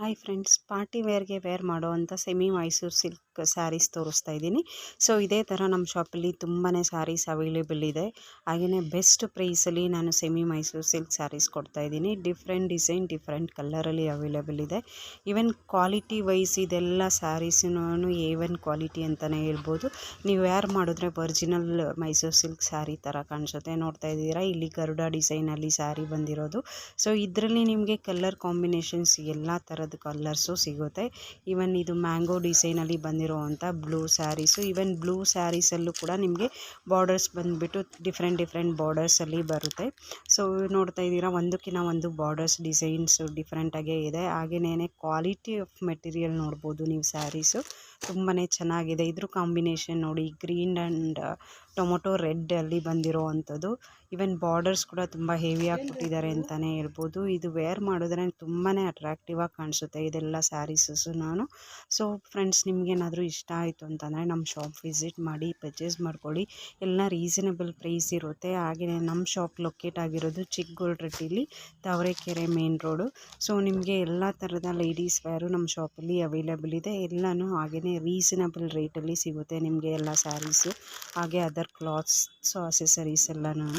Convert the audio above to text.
Hi friends, party ವೇರ್ಗೆ wear ಮಾಡೋವಂಥ semi Mysuru silk saris ತೋರಿಸ್ತಾ ಇದ್ದೀನಿ. ಸೊ ಇದೇ ಥರ ನಮ್ಮ ಶಾಪಲ್ಲಿ ತುಂಬಾ ಸ್ಯಾರೀಸ್ ಅವೈಲೇಬಲ್ ಇದೆ. ಹಾಗೆಯೇ ಬೆಸ್ಟ್ ಪ್ರೈಸಲ್ಲಿ ನಾನು ಸೆಮಿ ಮೈಸೂರು ಸಿಲ್ಕ್ ಸ್ಯಾರೀಸ್ ಕೊಡ್ತಾ ಇದ್ದೀನಿ. ಡಿಫ್ರೆಂಟ್ ಡಿಸೈನ್, ಡಿಫ್ರೆಂಟ್ ಕಲರಲ್ಲಿ ಅವೈಲೇಬಲ್ ಇದೆ. ಈವನ್ ಕ್ವಾಲಿಟಿ ವೈಸ್ ಇದೆಲ್ಲ ಸ್ಯಾರೀಸೂ A1 ಕ್ವಾಲಿಟಿ ಅಂತಲೇ ಹೇಳ್ಬೋದು. ನೀವು ವೇರ್ ಮಾಡಿದ್ರೆ ಒರಿಜಿನಲ್ ಮೈಸೂರು ಸಿಲ್ಕ್ ಸ್ಯಾರಿ ಥರ ಕಾಣಿಸುತ್ತೆ. ನೋಡ್ತಾ ಇದ್ದೀರಾ, ಇಲ್ಲಿ ಗರುಡ ಡಿಸೈನಲ್ಲಿ ಸ್ಯಾರಿ ಬಂದಿರೋದು. ಸೊ ಇದರಲ್ಲಿ ನಿಮಗೆ ಕಲರ್ ಕಾಂಬಿನೇಷನ್ಸ್ ಎಲ್ಲ ಥರದ ಕಲರ್ಸು ಸಿಗುತ್ತೆ. ಈವನ್ ಇದು ಮ್ಯಾಂಗೋ ಡಿಸೈನಲ್ಲಿ ಬಂದಿರುವಂಥ ಬ್ಲೂ ಸ್ಯಾರೀಸು. ಈವನ್ ಬ್ಲೂ ಸ್ಯಾರೀಸಲ್ಲೂ ಕೂಡ ನಿಮಗೆ ಬಾರ್ಡರ್ಸ್ ಬಂದುಬಿಟ್ಟು ಡಿಫ್ರೆಂಟ್ ಬಾರ್ಡರ್ಸಲ್ಲಿ ಬರುತ್ತೆ. ಸೊ ನೋಡ್ತಾ ಇದ್ದೀರಾ, ಒಂದಕ್ಕಿಂತ ಒಂದು ಬಾರ್ಡರ್ಸ್ ಡಿಸೈನ್ಸು ಡಿಫ್ರೆಂಟಾಗೇ ಇದೆ. ಹಾಗೆಯೇ ಕ್ವಾಲಿಟಿ ಆಫ್ ಮೆಟೀರಿಯಲ್ ನೋಡ್ಬೋದು ನೀವು. ಸ್ಯಾರೀಸು ತುಂಬಾ ಚೆನ್ನಾಗಿದೆ. ಇದ್ರ ಕಾಂಬಿನೇಷನ್ ನೋಡಿ, ಗ್ರೀನ್ ಆ್ಯಂಡ್ ಟೊಮೊಟೊ ರೆಡ್ಡಲ್ಲಿ ಬಂದಿರೋ ಅಂಥದ್ದು. ಈವನ್ ಬಾರ್ಡರ್ಸ್ ಕೂಡ ತುಂಬ ಹೆವಿಯಾಗಿ ಕೊಟ್ಟಿದ್ದಾರೆ ಅಂತಲೇ ಹೇಳ್ಬೋದು. ಇದು ವೇರ್ ಮಾಡಿದ್ರೆ ತುಂಬಾ ಅಟ್ರಾಕ್ಟಿವ್ ಆಗಿ ಕಾಣಿಸುತ್ತೆ ಇದೆಲ್ಲ ಸ್ಯಾರೀಸಸ್ಸು. ಸೊ ಫ್ರೆಂಡ್ಸ್, ನಿಮಗೇನಾದರೂ ಇಷ್ಟ ಆಯಿತು ಅಂತಂದರೆ ನಮ್ಮ ಶಾಪ್ ವಿಸಿಟ್ ಮಾಡಿ ಪರ್ಚೇಸ್ ಮಾಡ್ಕೊಳ್ಳಿ. ಎಲ್ಲ ರೀಸನಬಲ್ ಪ್ರೈಸ್ ಇರುತ್ತೆ. ಹಾಗೆಯೇ ನಮ್ಮ ಶಾಪ್ ಲೊಕೇಟ್ ಆಗಿರೋದು ಚಿಕ್ಕಗೋಲ್ರಟ್ಟಿಲಿ, ತಾವರೆಕೆರೆ ಮೇನ್ ರೋಡು. ಸೊ ನಿಮಗೆ ಎಲ್ಲ ಥರದ ಲೇಡೀಸ್ ವೇರು ನಮ್ಮ ಶಾಪಲ್ಲಿ ಅವೈಲೇಬಲ್ ಇದೆ. ಎಲ್ಲನೂ ಹಾಗೆಯೇ ರೀಸನಬಲ್ ರೇಟಲ್ಲಿ ಸಿಗುತ್ತೆ ನಿಮಗೆ ಎಲ್ಲ ಸ್ಯಾರೀಸು, ಹಾಗೆ ಅದರ್ ಕ್ಲಾತ್ಸ್, ಸೊ ಅಸೆಸರೀಸ್ ಎಲ್ಲನೂ.